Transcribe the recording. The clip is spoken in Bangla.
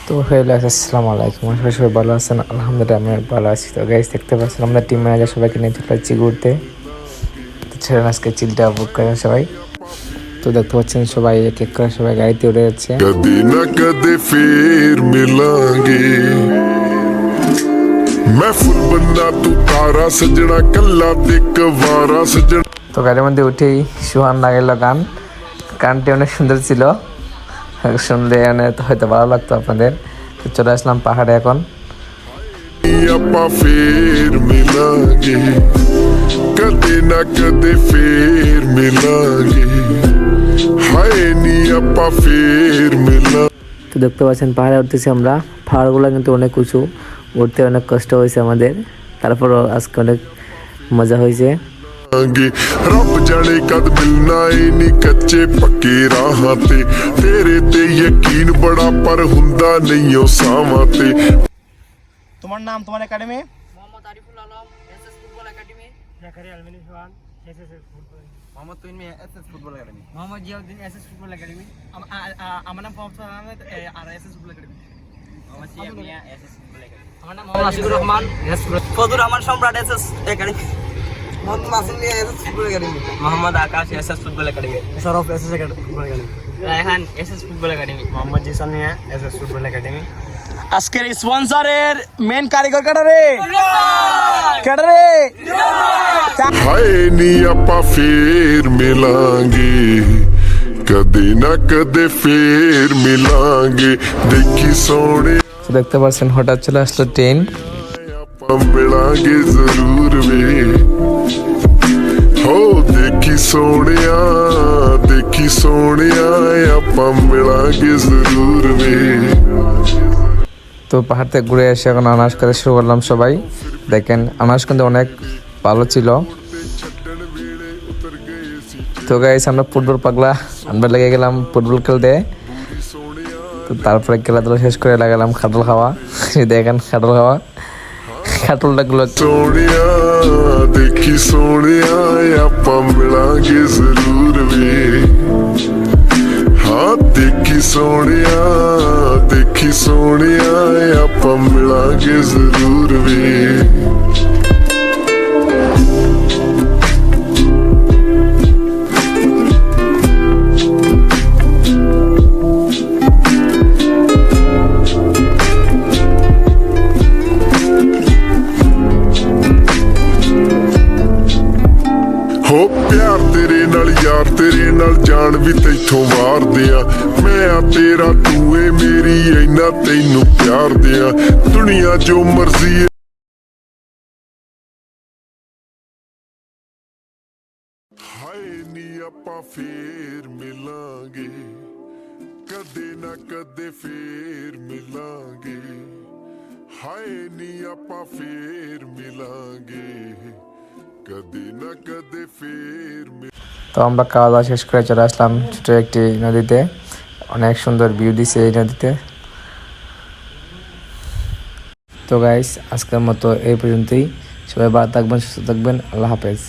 তো হ্যালো আসসালামু আলাইকুম, আশা করি সবাই ভালো আছেন। আলহামদুলিল্লাহ আমি ভালো আছি। তো গাইস দেখতে পাচ্ছেন আমরা টিম ম্যানেজার সবাইকে নিয়ে চলে যাচ্ছি ঘুরতে। তো ছেড়ে আজকে চিলটা বুক করেন সবাই। তো দেখতে পাচ্ছেন সবাই এক এক করে সবাই গাড়িতে উঠে যাচ্ছে। कदे न कदे फिर मिलांगे मैं फुल बनना तू तारा सजना कल्ला ते कवारा सजना। তো গাড়ির মধ্যে উঠেই সুহান লাগাইল গানটি অনেক সুন্দর ছিল, শুনলে হয়তো ভালো লাগতো আপনাদের। তো চলে আসলাম পাহাড়ে এখন। आपा फिर मिलांगे कदे न कदे फिर मिलांगे हाय नी आपा फिर मिला। তো দেখতে পাচ্ছেন পাহাড়ে উঠতেছি আমরা। পাহাড়গুলো কিন্তু অনেক উঁচু, উঠতে অনেক কষ্ট হয়েছে আমাদের, তারপরও আজকে অনেক মজা হয়েছে। रब जाने कद मिलना नी कच्चे पक्के राह ते तेरे ते यकीन बड़ा पर हुंदा नहीं ओ सावां ते। তোমার নাম, তোমার academy? Mohammad Ariful Alam, SS football academy. Zakaria Almini Sohan, SS football. Mohammad Tuin Mia, SS football academy. Mohammad Ziauddin, SS football academy. আমার নাম মোহাম্মদ আহমেদ, আর SS football academy. Mohammad Siya Mia, SS football academy. আমার নাম Mohammad Ashikur Rahman, SS football. Fazlur Rahman Samrat, SS academy. Mohammad Masum Mia, SS football academy. Mohammad Akash, SS football academy. Sharaf, SS football academy. Raihan, SS football academy. Mohammad Jisan Mia, SS football academy. আজকের স্পন্সরের মেন কারিগর কাটারে हाय नी आपा फिर मिलांगे कदे न कदे फिर मिलांगे देखी सोने তো देखते पाচ্ছেন হঠাৎ चले আসলো ট্রেন। आपा मिलांगे जरूर वे हो देखी सोने आपा मिलांगे जरूर वे। তো পাহাড় থেকে ঘুরে এসে এখন আনাজ করে শুরু করলাম সবাই। দেখেন আনাজ কিন্তু অনেক ভালো ছিল। তো গাইস আমরা ফুটবল পাগলা, আমরা লেগে গেলাম ফুটবল খেলতে। তো তারপরে খেলাধুলা শেষ করে লাগালাম খাটল খাওয়া। দেখেন খাটল খাওয়া, খাটলটা গুলো सोनिया देखी सोनिया आपा मिलांगे जरूर वे हाँ देखी सोनिया आपा मिलांगे जरूर वे। हो प्यार तेरे नाल यार तेरे नाल जान भी तैथों वार दिया मैं आ तेरा तू ए मेरी इन्ना तैनू प्यार दिया दुनिया जो मर्जी है। हाय नी आपा फिर मिलांगे कदे ना कदे फिर मिलांगे हाय नी आपा फिर मिलांगे कदे ना कदे फिर তো আমরা খাওয়া দাওয়া শেষ করে চলে আসলাম ছোট একটি নদীতে। অনেক সুন্দর ভিউ দিছে এই নদীতে। তো গাইস আজকের মতো এই পর্যন্তই। সবাই ভালো থাকবেন, সুস্থ থাকবেন। আল্লাহ হাফেজ।